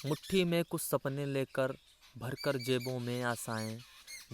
मुट्ठी में कुछ सपने लेकर भरकर जेबों में आशाएं,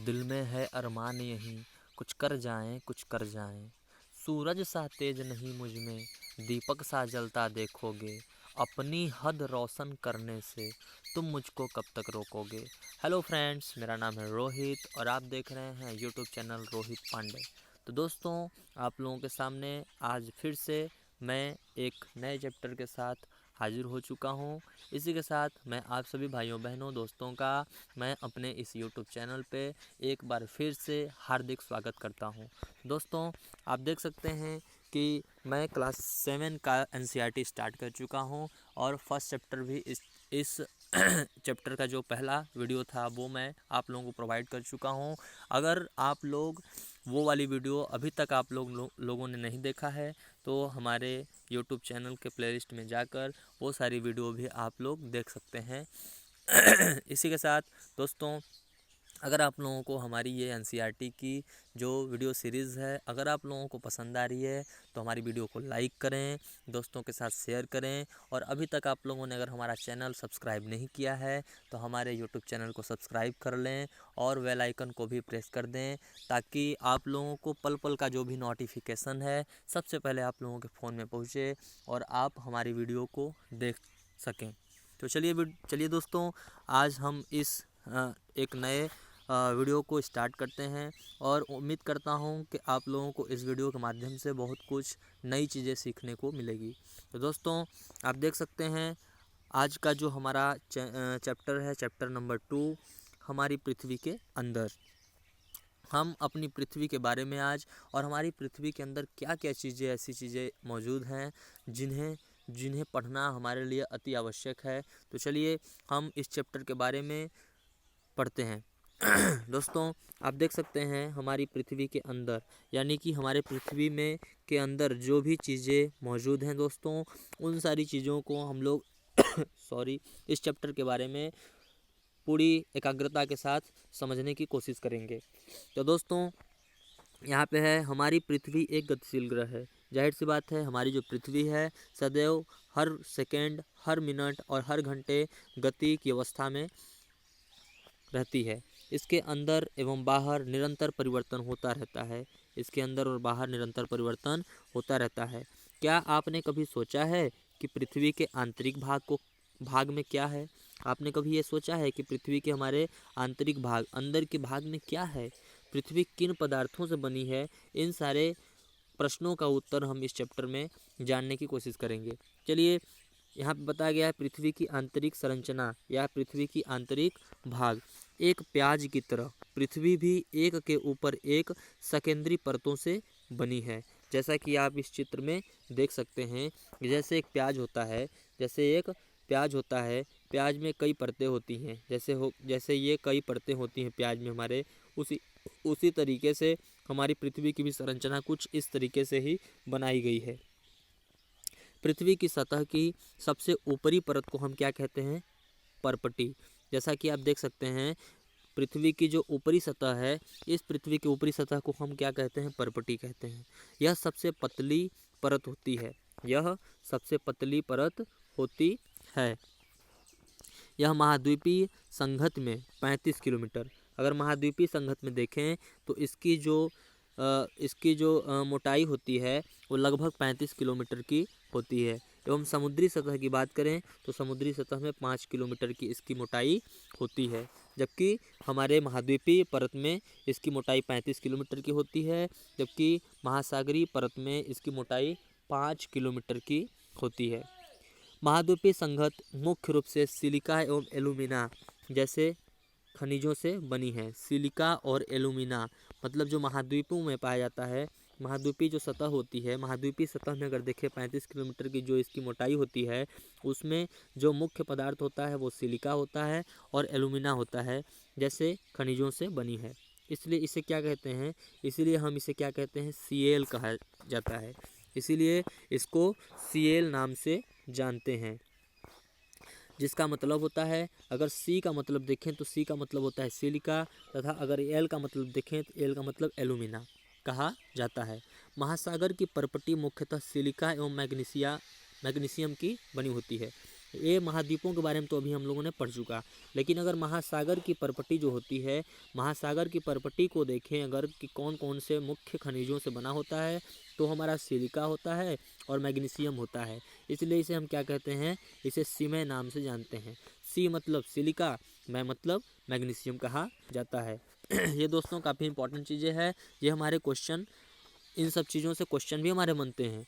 दिल में है अरमान यही कुछ कर जाएं कुछ कर जाएं। सूरज सा तेज नहीं मुझ में, दीपक सा जलता देखोगे, अपनी हद रोशन करने से तुम मुझको कब तक रोकोगे। हेलो फ्रेंड्स, मेरा नाम है रोहित और आप देख रहे हैं यूट्यूब चैनल रोहित पांडे। तो दोस्तों, आप लोगों के सामने आज फिर से मैं एक नए चैप्टर के साथ हाजिर हो चुका हूँ। इसी के साथ मैं आप सभी भाइयों बहनों दोस्तों का मैं अपने इस YouTube चैनल पे एक बार फिर से हार्दिक स्वागत करता हूँ। दोस्तों, आप देख सकते हैं कि मैं क्लास 7 का NCERT स्टार्ट कर चुका हूँ और फर्स्ट चैप्टर भी इस चैप्टर का जो पहला वीडियो था वो मैं आप लोगों को प्रोवाइड कर चुका हूँ। अगर आप लोग वो वाली वीडियो अभी तक आप लोगों ने नहीं देखा है तो हमारे YouTube चैनल के प्लेलिस्ट में जाकर वो सारी वीडियो भी आप लोग देख सकते हैं। इसी के साथ दोस्तों, अगर आप लोगों को हमारी ये NCERT की जो वीडियो सीरीज़ है अगर आप लोगों को पसंद आ रही है तो हमारी वीडियो को लाइक करें, दोस्तों के साथ शेयर करें और अभी तक आप लोगों ने अगर हमारा चैनल सब्सक्राइब नहीं किया है तो हमारे YouTube चैनल को सब्सक्राइब कर लें और बेल आइकन को भी प्रेस कर दें ताकि आप लोगों को पल पल का जो भी नोटिफिकेशन है सबसे पहले आप लोगों के फ़ोन में पहुँचे और आप हमारी वीडियो को देख सकें। तो चलिए दोस्तों, आज हम इस एक नए वीडियो को स्टार्ट करते हैं और उम्मीद करता हूं कि आप लोगों को इस वीडियो के माध्यम से बहुत कुछ नई चीज़ें सीखने को मिलेगी। तो दोस्तों, आप देख सकते हैं आज का जो हमारा चैप्टर है, चैप्टर नंबर 2, हमारी पृथ्वी के अंदर। हम अपनी पृथ्वी के बारे में आज और हमारी पृथ्वी के अंदर क्या क्या चीज़ें ऐसी चीज़ें मौजूद हैं जिन्हें पढ़ना हमारे लिए अति आवश्यक है। तो चलिए हम इस चैप्टर के बारे में पढ़ते हैं। दोस्तों, आप देख सकते हैं हमारी पृथ्वी के अंदर यानी कि हमारे पृथ्वी में के अंदर जो भी चीज़ें मौजूद हैं दोस्तों, उन सारी चीज़ों को हम लोग इस चैप्टर के बारे में पूरी एकाग्रता के साथ समझने की कोशिश करेंगे। तो दोस्तों, यहाँ पे है हमारी पृथ्वी एक गतिशील ग्रह है। जाहिर सी बात है हमारी जो पृथ्वी है सदैव हर सेकेंड, हर मिनट और हर घंटे गति की अवस्था में रहती है। इसके अंदर एवं बाहर निरंतर परिवर्तन होता रहता है। इसके अंदर और बाहर निरंतर परिवर्तन होता रहता है। क्या आपने कभी सोचा है कि पृथ्वी के आंतरिक भाग में क्या है? आपने कभी ये सोचा है कि पृथ्वी के हमारे आंतरिक भाग, अंदर के भाग में क्या है? पृथ्वी किन पदार्थों से बनी है? इन सारे प्रश्नों का उत्तर हम इस चैप्टर में जानने की कोशिश करेंगे। चलिए, यहाँ पे बताया गया है पृथ्वी की आंतरिक संरचना या पृथ्वी की आंतरिक भाग। एक प्याज की तरह पृथ्वी भी एक के ऊपर एक सकेंद्री परतों से बनी है। जैसा कि आप इस चित्र में देख सकते हैं, जैसे एक प्याज होता है, प्याज में कई परतें होती हैं। जैसे ये कई परतें होती हैं प्याज में हमारे, उसी तरीके से हमारी पृथ्वी की भी संरचना कुछ इस तरीके से ही बनाई गई है। पृथ्वी की सतह की सबसे ऊपरी परत को हम क्या कहते हैं? परपटी। जैसा कि आप देख सकते हैं पृथ्वी की जो ऊपरी सतह है, इस पृथ्वी की ऊपरी सतह को हम क्या कहते हैं? परपटी कहते हैं। यह सबसे पतली परत होती है। यह महाद्वीपीय संघत में 35 किलोमीटर, अगर महाद्वीपीय संघत में देखें तो इसकी जो मोटाई होती है वो लगभग 35 किलोमीटर की होती है। एवं समुद्री सतह की बात करें तो समुद्री सतह में 5 किलोमीटर की इसकी मोटाई होती है, जबकि हमारे महाद्वीपीय परत में इसकी मोटाई 35 किलोमीटर की होती है, जबकि महासागरीय परत में इसकी मोटाई 5 किलोमीटर की होती है। महाद्वीपीय संघत मुख्य रूप से सिलिका एवं एल्यूमिना जैसे खनिजों से बनी है। सिलिका और एल्यूमिना मतलब जो महाद्वीपों में पाया जाता है। महाद्वीपीय जो सतह होती है, महाद्वीपीय सतह में अगर देखें 35 किलोमीटर की जो इसकी मोटाई होती है, उसमें जो मुख्य पदार्थ होता है वो सिलिका होता है और एल्यूमिना होता है, जैसे खनिजों से बनी है। इसलिए इसे क्या कहते हैं? इसीलिए हम इसे क्या कहते हैं? Cl कहा जाता है। इसीलिए इसको Cl नाम से जानते हैं, जिसका मतलब होता है, अगर C का मतलब देखें तो C का मतलब होता है सिलिका, तथा अगर L का मतलब देखें तो L का मतलब एल्यूमिना कहा जाता है। महासागर की परपटी मुख्यतः सिलिका एवं मैग्नीशियम की बनी होती है। ये महाद्वीपों के बारे में तो अभी हम लोगों ने पढ़ चुका। लेकिन अगर महासागर की परपटी जो होती है, महासागर की परपटी को देखें अगर कि कौन कौन से मुख्य खनिजों से बना होता है, तो हमारा सिलिका होता है और मैग्नीशियम होता है। इसलिए इसे हम क्या कहते हैं, इसे सीमे नाम से जानते हैं। सी मतलब सिलिका, मै मतलब मैग्नीशियम कहा जाता है। ये दोस्तों काफ़ी इंपॉर्टेंट चीज़ें हैं। ये हमारे क्वेश्चन, इन सब चीज़ों से क्वेश्चन भी हमारे बनते हैं।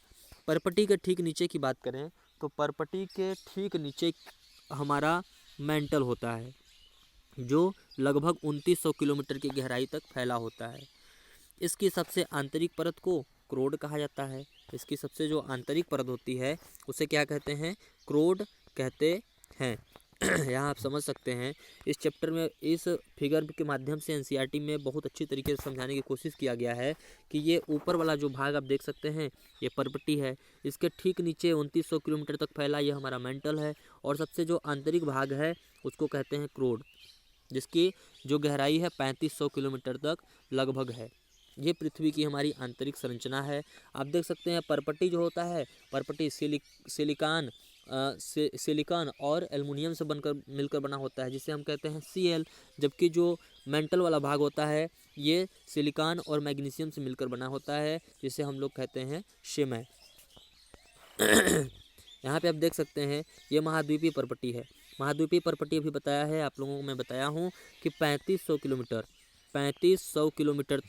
परपटी के ठीक नीचे की बात करें तो परपटी के ठीक नीचे हमारा मेंटल होता है, जो लगभग 2900 किलोमीटर की गहराई तक फैला होता है। इसकी सबसे आंतरिक परत को क्रोड कहा जाता है। इसकी सबसे जो आंतरिक परत होती है उसे क्या कहते हैं, क्रोड कहते हैं। यहाँ आप समझ सकते हैं, इस चैप्टर में इस फिगर के माध्यम से एनसीईआरटी में बहुत अच्छी तरीके से समझाने की कोशिश किया गया है कि ये ऊपर वाला जो भाग आप देख सकते हैं ये परपटी है, इसके ठीक नीचे 2900 किलोमीटर तक फैला ये हमारा मेंटल है, और सबसे जो आंतरिक भाग है उसको कहते हैं क्रोड, जिसकी जो गहराई है 3500 किलोमीटर तक लगभग है। ये पृथ्वी की हमारी आंतरिक संरचना है। आप देख सकते हैं परपटी जो होता है, परपटी सिलिकॉन और एल्युमिनियम से बनकर मिलकर बना होता है, जिसे हम कहते हैं Cl। जबकि जो मेंटल वाला भाग होता है ये सिलिकॉन और मैग्नीशियम से मिलकर बना होता है, जिसे हम लोग कहते हैं शेमै। यहाँ पे आप देख सकते हैं ये महाद्वीपीय परपटी है। महाद्वीपीय परपटी अभी बताया है आप लोगों को, मैं बताया हूँ कि 3500 किलोमीटर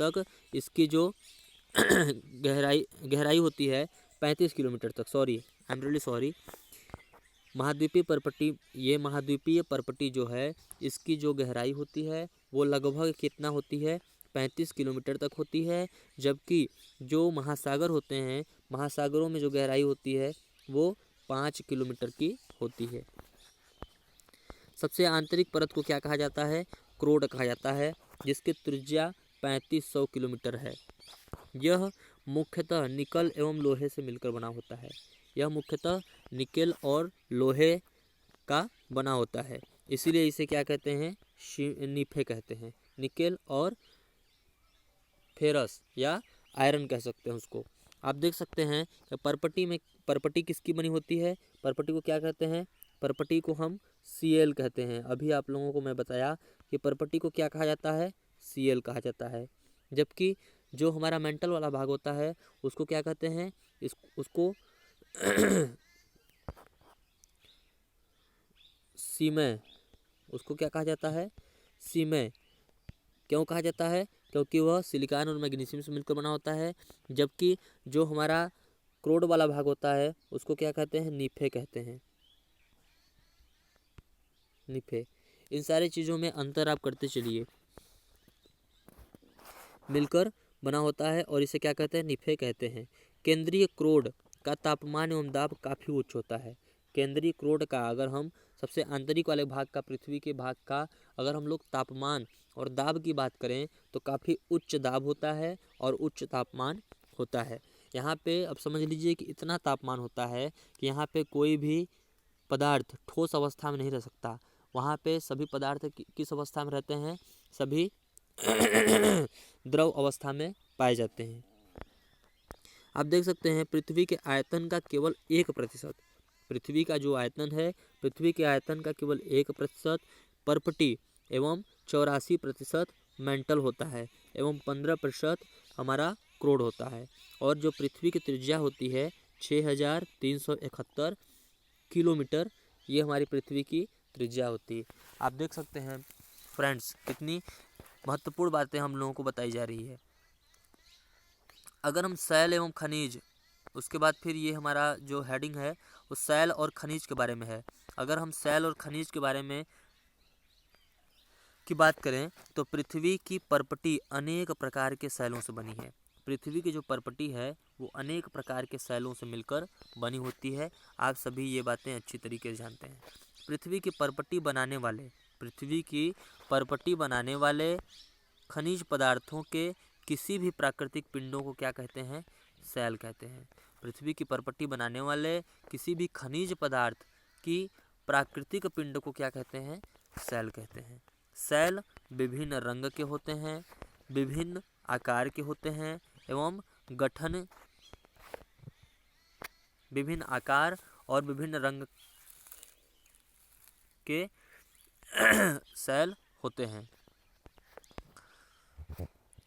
तक इसकी जो गहराई होती है 35 किलोमीटर तक, sorry I am really sorry. महाद्वीपीय परपटी, ये महाद्वीपीय परपटी जो है इसकी जो गहराई होती है वो लगभग कितना होती है, 35 किलोमीटर तक होती है। जबकि जो महासागर होते हैं, महासागरों में जो गहराई होती है वो 5 किलोमीटर की होती है। सबसे आंतरिक परत को क्या कहा जाता है, क्रोड कहा जाता है, जिसकी त्रिज्या 3500 किलोमीटर है। यह मुख्यतः निकल एवं लोहे से मिलकर बना होता है। यह मुख्यतः निकेल और लोहे का बना होता है, इसीलिए इसे क्या कहते हैं, निफे कहते हैं। निकेल और फेरस या आयरन कह सकते हैं उसको। आप देख सकते हैं कि परपटी किसकी बनी होती है, परपटी को क्या कहते हैं, परपटी को हम Cl कहते हैं। अभी आप लोगों को मैं बताया कि परपटी को क्या कहा जाता है, Cl कहा जाता है। जबकि जो हमारा मेंटल वाला भाग होता है उसको क्या कहते हैं, उसको सीमे, उसको क्या कहा जाता है, सीमे। क्यों कहा जाता है, क्योंकि वह सिलिकॉन और मैग्नीशियम से मिलकर बना होता है। जबकि जो हमारा क्रोड वाला भाग होता है उसको क्या कहते हैं, निफे कहते हैं, निफे। इन सारी चीज़ों में अंतर आप करते चलिए, मिलकर बना होता है और इसे क्या कहते हैं, निफे कहते हैं। केंद्रीय क्रोड का तापमान एवं दाब काफ़ी उच्च होता है। केंद्रीय क्रोड का, अगर हम सबसे आंतरिक वाले भाग का, पृथ्वी के भाग का अगर हम लोग तापमान और दाब की बात करें तो काफ़ी उच्च दाब होता है और उच्च तापमान होता है। यहाँ पे अब समझ लीजिए कि इतना तापमान होता है कि यहाँ पे कोई भी पदार्थ ठोस अवस्था में नहीं रह सकता। वहाँ पे सभी पदार्थ किस अवस्था में रहते हैं, सभी द्रव अवस्था में पाए जाते हैं। आप देख सकते हैं पृथ्वी के आयतन का केवल 1%, पृथ्वी का जो आयतन है, पृथ्वी के आयतन का केवल 1% परपटी एवं 84% मेंटल होता है एवं 15% हमारा क्रोड होता है। और जो पृथ्वी की त्रिज्या होती है 6371 किलोमीटर, ये हमारी पृथ्वी की त्रिज्या होती है। आप देख सकते हैं फ्रेंड्स कितनी महत्वपूर्ण बातें हम लोगों को बताई जा रही है। अगर हम शैल एवं खनिज, उसके बाद फिर ये हमारा जो हेडिंग है वो शैल और खनिज के बारे में है। अगर हम शैल और खनिज के बारे में की बात करें तो पृथ्वी की परपटी अनेक प्रकार के शैलों से बनी है। पृथ्वी की जो परपटी है वो अनेक प्रकार के शैलों से मिलकर बनी होती है। आप सभी ये बातें अच्छी तरीके से जानते हैं। पृथ्वी की परपटी बनाने वाले खनिज पदार्थों के किसी भी प्राकृतिक पिंडों को क्या कहते हैं, शैल कहते हैं। पृथ्वी की परपटी बनाने वाले किसी भी खनिज पदार्थ की प्राकृतिक पिंड को क्या कहते हैं, शैल कहते हैं। शैल विभिन्न रंग के होते हैं, विभिन्न आकार के होते हैं एवं गठन, विभिन्न आकार और विभिन्न रंग के सेल होते हैं।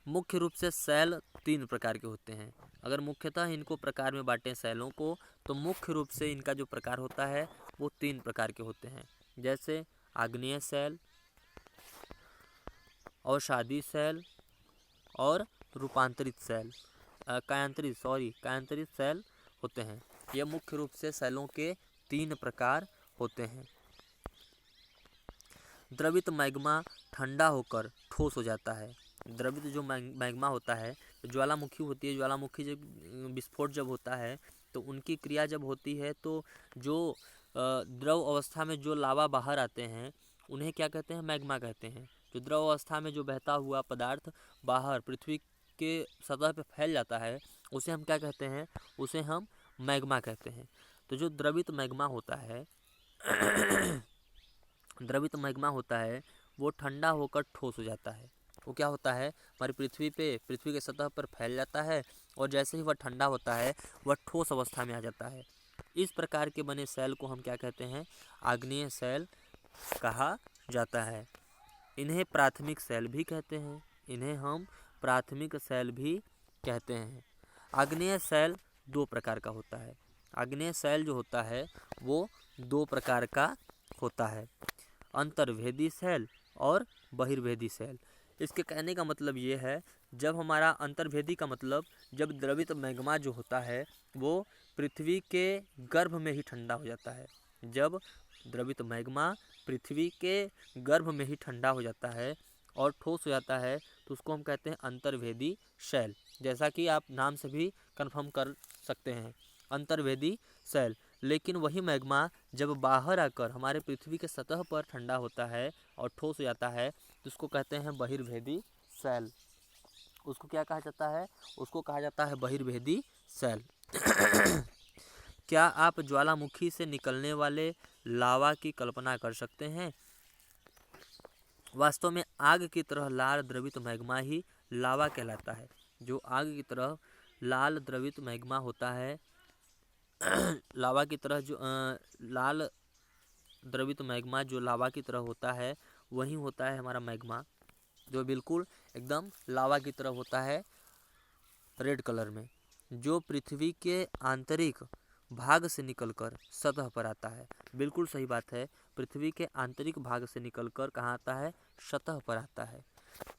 मुख्य रूप से सेल 3 प्रकार के होते हैं। अगर मुख्यतः इनको प्रकार में बांटें सेलों को, तो मुख्य रूप से इनका जो प्रकार होता है वो 3 प्रकार के होते हैं। जैसे आग्नेय सेल, अवसादी सेल और रूपांतरित सेल, कायांतरित सेल होते हैं। यह मुख्य रूप से सेलों के 3 प्रकार होते हैं। द्रवित मैग्मा ठंडा होकर ठोस हो जाता है। द्रवित जो मैग्मा होता है, ज्वालामुखी होती है, ज्वालामुखी जब विस्फोट जब होता है तो उनकी क्रिया जब होती है तो जो द्रव अवस्था में जो लावा बाहर आते हैं उन्हें क्या कहते हैं? मैग्मा कहते हैं। जो द्रव अवस्था में जो बहता हुआ पदार्थ बाहर पृथ्वी के सतह पर फैल जाता है उसे हम क्या कहते हैं? उसे हम मैग्मा कहते हैं। तो जो द्रवित मैग्मा होता है द्रवित मैग्मा होता है वो ठंडा होकर ठोस हो जाता है। वो क्या होता है? हमारी पृथ्वी के सतह पर फैल जाता है और जैसे ही वह ठंडा होता है वह ठोस अवस्था में आ जाता है। इस प्रकार के बने सेल को हम क्या कहते हैं? आग्नेय सेल कहा जाता है। इन्हें प्राथमिक सेल भी कहते हैं। इन्हें हम प्राथमिक सेल भी कहते हैं। आग्नेय सेल 2 प्रकार का होता है। आग्नेय सेल जो होता है वो 2 प्रकार का होता है, अंतर्भेदी सेल और बहिर्भेदी सेल। इसके कहने का मतलब ये है, जब हमारा अंतर्भेदी का मतलब जब द्रवित मैग्मा जो होता है वो पृथ्वी के गर्भ में ही ठंडा हो जाता है। जब द्रवित मैग्मा पृथ्वी के गर्भ में ही ठंडा हो जाता है और ठोस हो जाता है तो उसको हम कहते हैं अंतर्भेदी सेल। जैसा कि आप नाम से भी कंफर्म कर सकते हैं, अंतर्भेदी सेल। लेकिन वही मैग्मा जब बाहर आकर हमारे पृथ्वी के सतह पर ठंडा होता है और ठोस हो जाता है तो उसको कहते हैं बहिर्भेदी सेल। उसको क्या कहा जाता है? उसको कहा जाता है बहिर्भेदी सेल। क्या आप ज्वालामुखी से निकलने वाले लावा की कल्पना कर सकते हैं? वास्तव में आग की तरह लाल द्रवित मैग्मा ही लावा कहलाता है। जो आग की तरह लाल द्रवित मैग्मा होता है लावा की तरह जो लाल द्रवित मैग्मा जो लावा की तरह होता है वही होता है हमारा मैग्मा, जो बिल्कुल एकदम लावा की तरह होता है, रेड कलर में, जो पृथ्वी के आंतरिक भाग से निकलकर सतह पर आता है। बिल्कुल सही बात है, पृथ्वी के आंतरिक भाग से निकलकर कहाँ आता है? सतह पर आता है।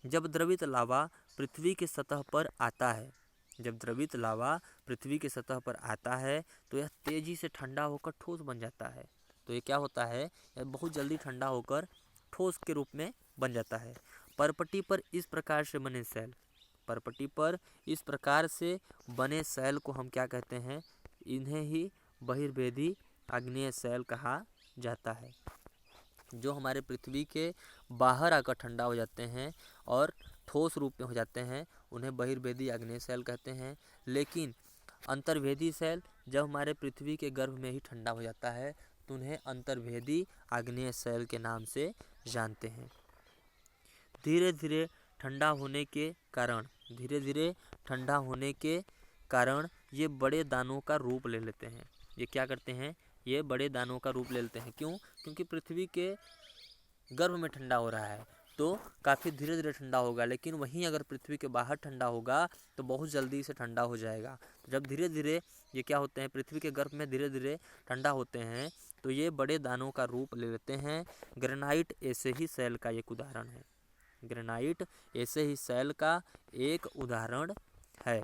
जब द्रवित लावा पृथ्वी की सतह पर आता है जब द्रवित लावा पृथ्वी की सतह पर आता है तो यह तेजी से ठंडा होकर ठोस बन जाता है। तो ये क्या होता है? यह बहुत जल्दी ठंडा होकर ठोस के रूप में बन जाता है। परपटी पर इस प्रकार से बने सेल परपटी पर इस प्रकार से बने सेल को हम क्या कहते हैं? इन्हें ही बहिर्भेदी आग्नेय सेल कहा जाता है। जो हमारे पृथ्वी के बाहर आकर ठंडा हो जाते हैं और ठोस रूप में हो जाते हैं उन्हें बहिर्भेदी आग्नेय सेल कहते हैं। लेकिन अंतर्भेदी सेल जब हमारे पृथ्वी के गर्भ में ही ठंडा हो जाता है तो उन्हें अंतर्भेदी आग्नेय सेल के नाम से जानते हैं। धीरे धीरे ठंडा होने के कारण ये बड़े दानों का रूप ले लेते हैं। ये क्या करते हैं? ये बड़े दानों का रूप ले लेते हैं। क्यों? क्योंकि पृथ्वी के गर्भ में ठंडा हो रहा है तो काफ़ी धीरे धीरे ठंडा होगा, लेकिन वहीं अगर पृथ्वी के बाहर ठंडा होगा तो बहुत जल्दी से ठंडा हो जाएगा। तो जब धीरे धीरे ये क्या होते हैं? पृथ्वी के गर्भ में धीरे धीरे ठंडा होते हैं तो ये बड़े दानों का रूप ले लेते हैं। ग्रेनाइट ऐसे ही सेल का एक उदाहरण है। ग्रेनाइट ऐसे ही सेल का एक उदाहरण है।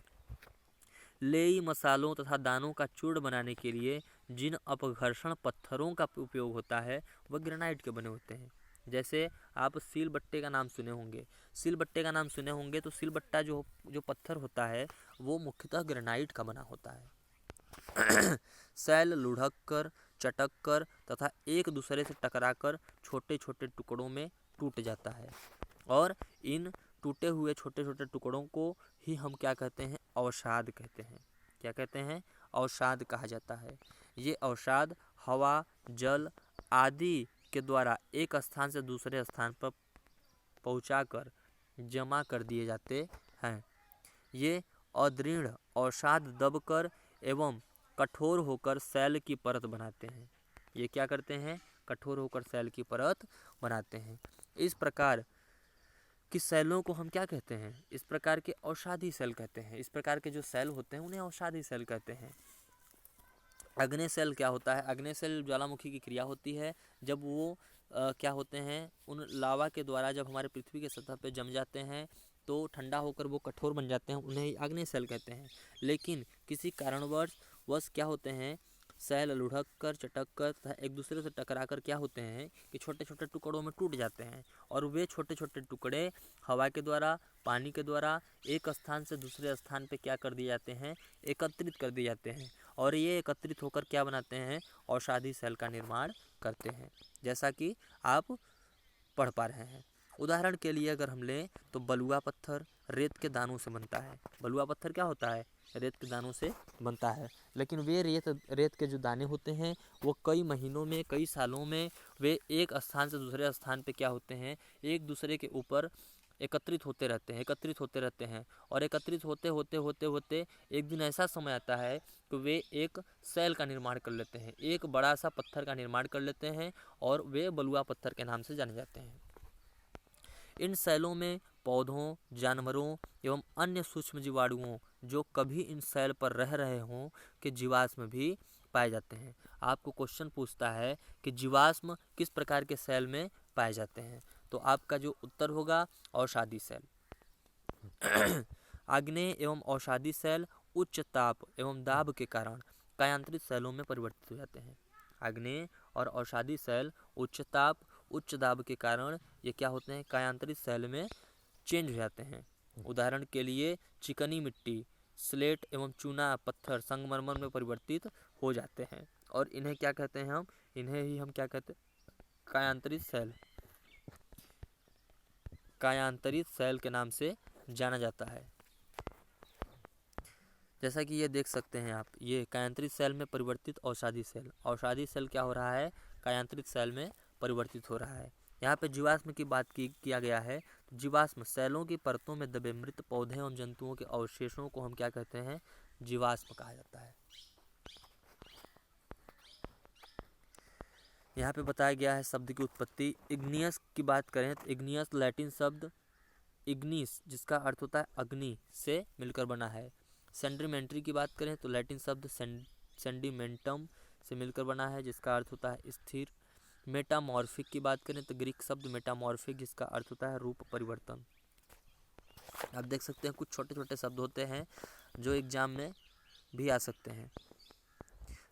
लेई मसालों तथा दानों का चूर्ण बनाने के लिए जिन अपघर्षण पत्थरों का उपयोग होता है वह ग्रेनाइट के बने होते हैं। जैसे आप सिलबट्टे का नाम सुने होंगे तो सिलबट्टा जो पत्थर होता है वो मुख्यतः ग्रेनाइट का बना होता है। सेल लुढ़क कर, चटक कर तथा एक दूसरे से टकराकर छोटे छोटे टुकड़ों में टूट जाता है और इन टूटे हुए छोटे छोटे टुकड़ों को ही हम क्या कहते हैं? अवसाद कहते हैं। क्या कहते हैं? अवसाद कहा जाता है। ये अवसाद हवा, जल आदि के द्वारा एक स्थान से दूसरे स्थान पर पहुंचाकर जमा कर दिए जाते हैं। ये अदृढ़ अवसाद दबकर एवं कठोर होकर सेल की परत बनाते हैं। ये क्या करते हैं? कठोर होकर सेल की परत बनाते हैं। इस प्रकार कि सेलों को हम क्या कहते हैं? इस प्रकार के औषधि सेल कहते हैं। इस प्रकार के जो सेल होते हैं उन्हें औषधि सेल कहते हैं। अग्नि सेल क्या होता है? अग्नि सेल ज्वालामुखी की क्रिया होती है जब वो क्या होते हैं, उन लावा के द्वारा जब हमारे पृथ्वी के सतह पे जम जाते हैं तो ठंडा होकर वो कठोर बन जाते हैं, उन्हें अग्नि सेल कहते हैं। लेकिन किसी कारणवश क्या होते हैं, सेल लुढ़क कर, चटक कर तथा एक दूसरे से टकरा कर क्या होते हैं कि छोटे छोटे टुकड़ों में टूट जाते हैं, और वे छोटे छोटे टुकड़े हवा के द्वारा, पानी के द्वारा एक स्थान से दूसरे स्थान पे क्या कर दिए जाते हैं, एकत्रित कर दिए जाते हैं। और ये एकत्रित होकर क्या बनाते हैं, औषधि सेल का निर्माण करते हैं, जैसा कि आप पढ़ पा रहे हैं। उदाहरण के लिए अगर हम लें तो बलुआ पत्थर रेत के दानों से बनता है। बलुआ पत्थर क्या होता है? रेत के दानों से बनता है। लेकिन वे रेत के जो दाने होते हैं वो कई महीनों में, कई सालों में वे एक स्थान से दूसरे स्थान पे क्या होते हैं, एक दूसरे के ऊपर एकत्रित होते रहते हैं और एकत्रित होते होते होते होते एक दिन ऐसा समय आता है कि वे एक सेल का निर्माण कर लेते हैं, एक बड़ा सा पत्थर का निर्माण कर लेते हैं और वे बलुआ पत्थर के नाम से जाने जाते हैं। इन सेलों में पौधों, जानवरों एवं अन्य सूक्ष्म जीवाणुओं जो कभी इन सेल पर रह रहे हों के जीवाश्म भी पाए जाते हैं। आपको क्वेश्चन पूछता है कि जीवाश्म किस प्रकार के सेल में पाए जाते हैं, तो आपका जो उत्तर होगा औषधि सेल। आग्नेय एवं औषधि सेल उच्च ताप एवं दाब के कारण कायांतरित सेलों में परिवर्तित हो जाते हैं। आग्नेय और औषधि सेल उच्च ताप, उच्च दाब के कारण ये क्या होते हैं, कायांतरित सेल में चेंज हो जाते हैं। उदाहरण के लिए चिकनी मिट्टी, स्लेट एवं चूना पत्थर संगमरमर में परिवर्तित हो जाते हैं और इन्हें क्या कहते हैं, इन्हें ही हम क्या कहते हैं, कायांतरित सेल के नाम से जाना जाता है। जैसा कि ये देख सकते हैं आप, ये कायांतरित सेल में परिवर्तित औषधि सेल क्या हो रहा है, कायांतरित सेल में परिवर्तित हो रहा है। यहाँ पे जीवाश्म की बात किया गया है। तो जीवाश्म सेलों की परतों में दबे मृत पौधे एवं जंतुओं के अवशेषों को हम क्या कहते हैं, जीवाश्म कहा जाता है। यहाँ पे बताया गया है शब्द की उत्पत्ति। इग्नियस की बात करें तो इग्नियस लैटिन शब्द इग्निस जिसका अर्थ होता है अग्नि से मिलकर बना है। सेंडिमेंट्री की बात करें तो लैटिन शब्द सेंडिमेंटम से मिलकर बना है जिसका अर्थ होता है स्थिर। मेटामॉर्फिक की बात करें तो ग्रीक शब्द मेटामॉर्फिक जिसका अर्थ होता है रूप परिवर्तन। आप देख सकते हैं कुछ छोटे छोटे शब्द होते हैं जो एग्जाम में भी आ सकते हैं।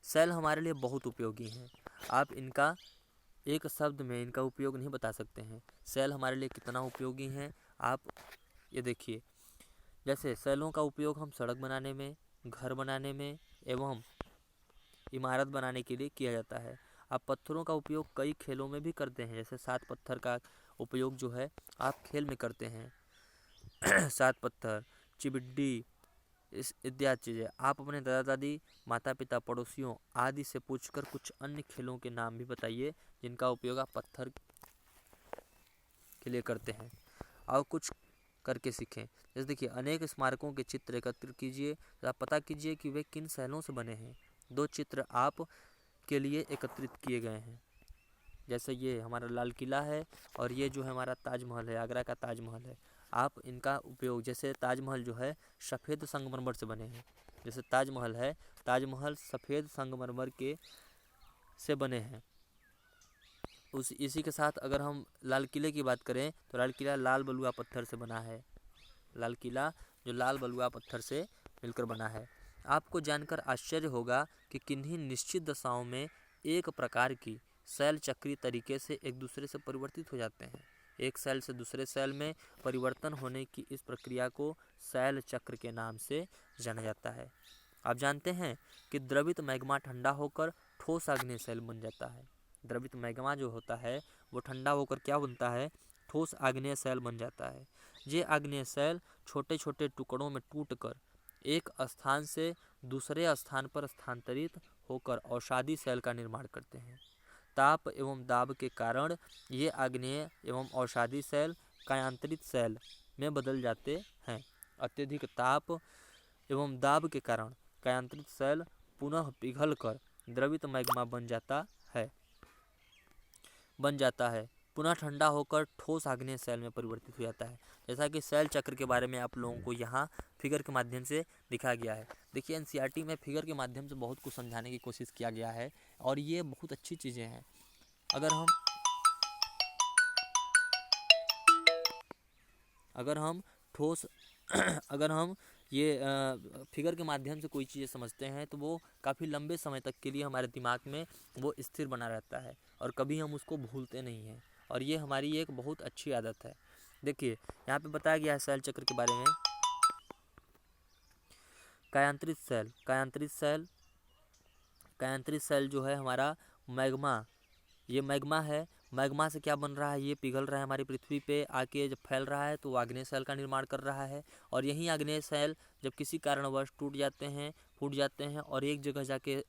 सेल हमारे लिए बहुत उपयोगी हैं। आप इनका एक शब्द में इनका उपयोग नहीं बता सकते हैं। सेल हमारे लिए कितना उपयोगी हैं, आप ये देखिए। जैसे सेलों का उपयोग हम सड़क बनाने में, घर बनाने में एवं इमारत बनाने के लिए किया जाता है। आप पत्थरों का उपयोग कई खेलों में भी करते हैं, जैसे 7 पत्थर का उपयोग जो है आप खेल में करते हैं। 7 पत्थर, चिबिड्डी, इस इत्यादि चीज़ें आप अपने दादा दादी, माता पिता, पड़ोसियों आदि से पूछकर कुछ अन्य खेलों के नाम भी बताइए जिनका उपयोग आप पत्थर के लिए करते हैं और कुछ करके सीखें। जैसे देखिए, अनेक स्मारकों के चित्र एकत्र कीजिए, आप पता कीजिए कि वे किन शैलों से बने हैं। 2 चित्र आप के लिए एकत्रित किए गए हैं। जैसे ये हमारा लाल किला है और ये जो है हमारा ताजमहल है, आगरा का ताजमहल है। आप इनका उपयोग, जैसे ताजमहल जो है सफ़ेद संगमरमर से बने हैं, जैसे ताजमहल है, ताजमहल सफ़ेद संगमरमर के से बने हैं। इसी के साथ अगर हम लाल किले की बात करें तो लाल किला लाल बलुआ पत्थर से बना है। लाल किला जो लाल बलुआ पत्थर से मिलकर बना है। आपको जानकर आश्चर्य होगा कि किन्हीं निश्चित दशाओं में एक प्रकार की सेल चक्रीय तरीके से एक दूसरे से परिवर्तित हो जाते हैं। एक सेल से दूसरे सेल में परिवर्तन होने की इस प्रक्रिया को सेल चक्र के नाम से जाना जाता है। आप जानते हैं कि द्रवित मैग्मा ठंडा होकर ठोस आग्नेय सेल बन जाता है। द्रवित मैग्मा जो होता है वो ठंडा होकर क्या बनता है, ठोस आग्नेय सेल बन जाता है। ये आग्नेय सेल छोटे छोटे टुकड़ों में टूटकर एक स्थान से दूसरे स्थान पर स्थानांतरित होकर औषधि सेल का निर्माण करते हैं। ताप एवं दाब के कारण ये आग्नेय एवं औषधि सेल कायांतरित सेल में बदल जाते हैं। अत्यधिक ताप एवं दाब के कारण कायांतरित सेल पुनः पिघलकर द्रवित मैग्मा बन जाता है। बन जाता है, पुनः ठंडा होकर ठोस आग्नेय सेल में परिवर्तित हो जाता है। जैसा कि सेल चक्र के बारे में आप लोगों को यहाँ फिगर के माध्यम से दिखाया गया है। देखिए एनसीईआरटी में फिगर के माध्यम से बहुत कुछ समझाने की कोशिश किया गया है और ये बहुत अच्छी चीज़ें हैं। अगर हम ठोस अगर हम ये फिगर के माध्यम से कोई चीज़ें समझते हैं तो वो काफ़ी लंबे समय तक के लिए हमारे दिमाग में वो स्थिर बना रहता है और कभी हम उसको भूलते नहीं हैं, और ये हमारी एक बहुत अच्छी आदत है। देखिए यहाँ पे बताया गया है सेल चक्र के बारे में। कायांतरित सेल जो है हमारा मैग्मा, ये मैग्मा है। मैग्मा से क्या बन रहा है, ये पिघल रहा है हमारी पृथ्वी पे आके, जब फैल रहा है तो वो आग्नेय सेल का निर्माण कर रहा है। और यही आग्नेय सेल जब किसी कारणवश टूट जाते हैं, फूट जाते हैं और एक जगह जाके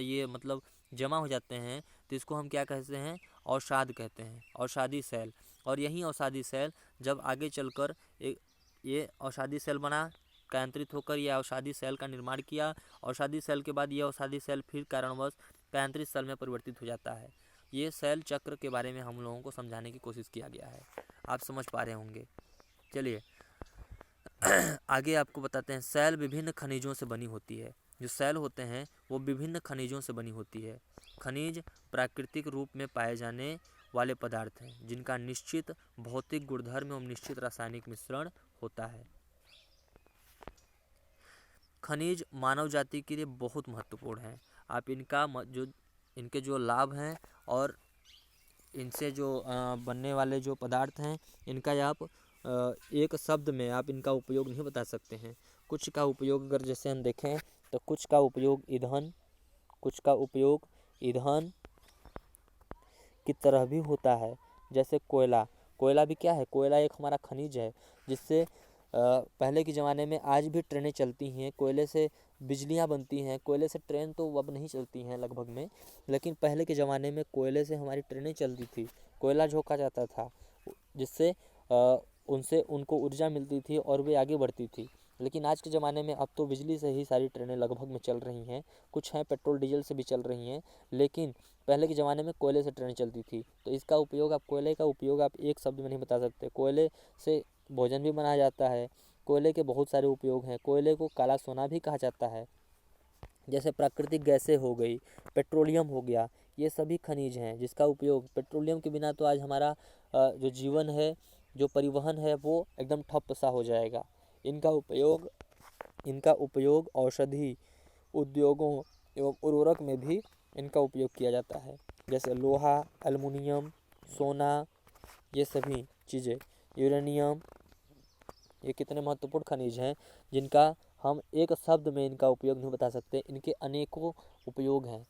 ये मतलब जमा हो जाते हैं, तो इसको हम क्या कहते हैं, अवसाद कहते हैं, अवसादी सेल। और यही अवसादी सेल जब आगे चलकर ये अवसादी सेल बना, कायांतरित होकर यह अवसादी सेल का निर्माण किया। अवसादी सेल के बाद यह अवसादी सेल फिर कारणवश कायांतरित सेल में परिवर्तित हो जाता है। ये सेल चक्र के बारे में हम लोगों को समझाने की कोशिश किया गया है, आप समझ पा रहे होंगे। चलिए आगे आपको बताते हैं। सेल विभिन्न खनिजों से बनी होती है। जो सेल होते हैं वो विभिन्न खनिजों से बनी होती है। खनिज प्राकृतिक रूप में पाए जाने वाले पदार्थ हैं जिनका निश्चित भौतिक गुणधर्म एवं निश्चित रासायनिक मिश्रण होता है। खनिज मानव जाति के लिए बहुत महत्वपूर्ण है। आप इनके जो लाभ हैं और इनसे जो बनने वाले जो पदार्थ हैं, इनका आप एक शब्द में आप इनका उपयोग नहीं बता सकते हैं। कुछ का उपयोग अगर जैसे हम देखें तो कुछ का उपयोग ईंधन की तरह भी होता है। जैसे कोयला भी क्या है, कोयला एक हमारा खनिज है जिससे पहले के ज़माने में, आज भी ट्रेनें चलती हैं, कोयले से बिजलियाँ बनती हैं। कोयले से ट्रेन तो अब नहीं चलती हैं लगभग में, लेकिन पहले के ज़माने में कोयले से हमारी ट्रेनें चलती थी। कोयला झोंका जाता था जिससे उनसे उनको ऊर्जा मिलती थी और वे आगे बढ़ती थी। लेकिन आज के ज़माने में अब तो बिजली से ही सारी ट्रेनें लगभग में चल रही हैं। कुछ हैं पेट्रोल डीजल से भी चल रही हैं, लेकिन पहले के ज़माने में कोयले से ट्रेनें चलती थी। तो इसका उपयोग कोयले का उपयोग आप एक शब्द में नहीं बता सकते। कोयले से भोजन भी बनाया जाता है। कोयले के बहुत सारे उपयोग हैं। कोयले को काला सोना भी कहा जाता है। जैसे प्राकृतिक गैसें हो गई, पेट्रोलियम हो गया, ये सभी खनिज हैं जिसका उपयोग, पेट्रोलियम के बिना तो आज हमारा जो जीवन है, जो परिवहन है, वो एकदम ठप सा हो जाएगा। इनका उपयोग औषधि उद्योगों एवं उर्वरक में भी इनका उपयोग किया जाता है। जैसे लोहा, एल्युमिनियम, सोना, ये सभी चीज़ें, यूरेनियम, ये कितने महत्वपूर्ण खनिज हैं जिनका हम एक शब्द में इनका उपयोग नहीं बता सकते। इनके अनेकों उपयोग हैं।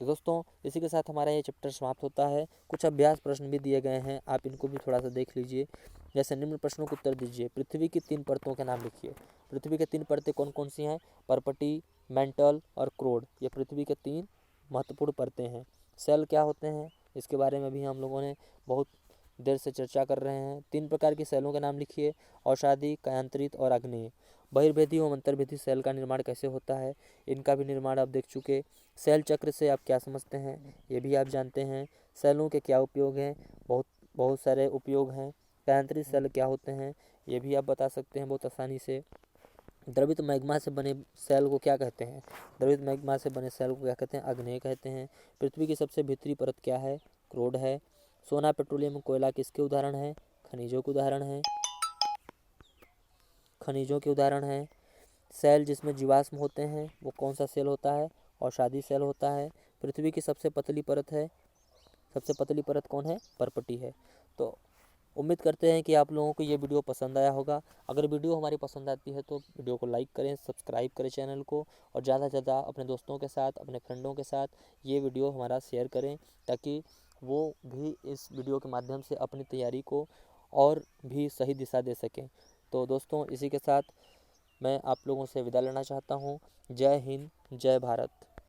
तो दोस्तों इसी के साथ हमारा ये चैप्टर समाप्त होता है। कुछ अभ्यास प्रश्न भी दिए गए हैं, आप इनको भी थोड़ा सा देख लीजिए। जैसे निम्न प्रश्नों को उत्तर दीजिए। पृथ्वी की 3 परतों के नाम लिखिए। पृथ्वी की 3 परतें कौन कौन सी हैं? पर्पटी, मेंटल और क्रोड। ये पृथ्वी के 3 महत्वपूर्ण परतें हैं। सेल क्या होते हैं, इसके बारे में भी हम लोगों ने बहुत देर से चर्चा कर रहे हैं। 3 प्रकार की सेलों के नाम लिखिए। औषधि, कायांतरित और आग्नेय। बहिर्भेदी एवं अंतर्भेदी सेल का निर्माण कैसे होता है, इनका भी निर्माण आप देख चुके। सेल चक्र से आप क्या समझते हैं, ये भी आप जानते हैं। सेलों के क्या उपयोग हैं, बहुत सारे उपयोग हैं। कायांतरित सेल क्या होते हैं, ये भी आप बता सकते हैं बहुत आसानी से। द्रवित मैग्मा से बने सेल को क्या कहते हैं? द्रवित मैग्मा से बने सेल को क्या कहते हैं? आग्नेय कहते हैं। पृथ्वी की सबसे भीतरी परत क्या है? क्रोड है। सोना, पेट्रोलियम, कोयला किसके उदाहरण हैं? खनिजों के उदाहरण हैं। सेल जिसमें जीवाश्म होते हैं वो कौन सा सेल होता है? औषधि सेल होता है। पृथ्वी की सबसे पतली परत कौन है? पर्पटी है। तो उम्मीद करते हैं कि आप लोगों को ये वीडियो पसंद आया होगा। अगर वीडियो हमारी पसंद आती है तो वीडियो को लाइक करें, सब्सक्राइब करें चैनल को, और ज़्यादा से ज़्यादा अपने दोस्तों के साथ, अपने फ्रेंडों के साथ ये वीडियो हमारा शेयर करें, ताकि वो भी इस वीडियो के माध्यम से अपनी तैयारी को और भी सही दिशा दे सकें। तो दोस्तों इसी के साथ मैं आप लोगों से विदा लेना चाहता हूँ। जय हिंद, जय भारत।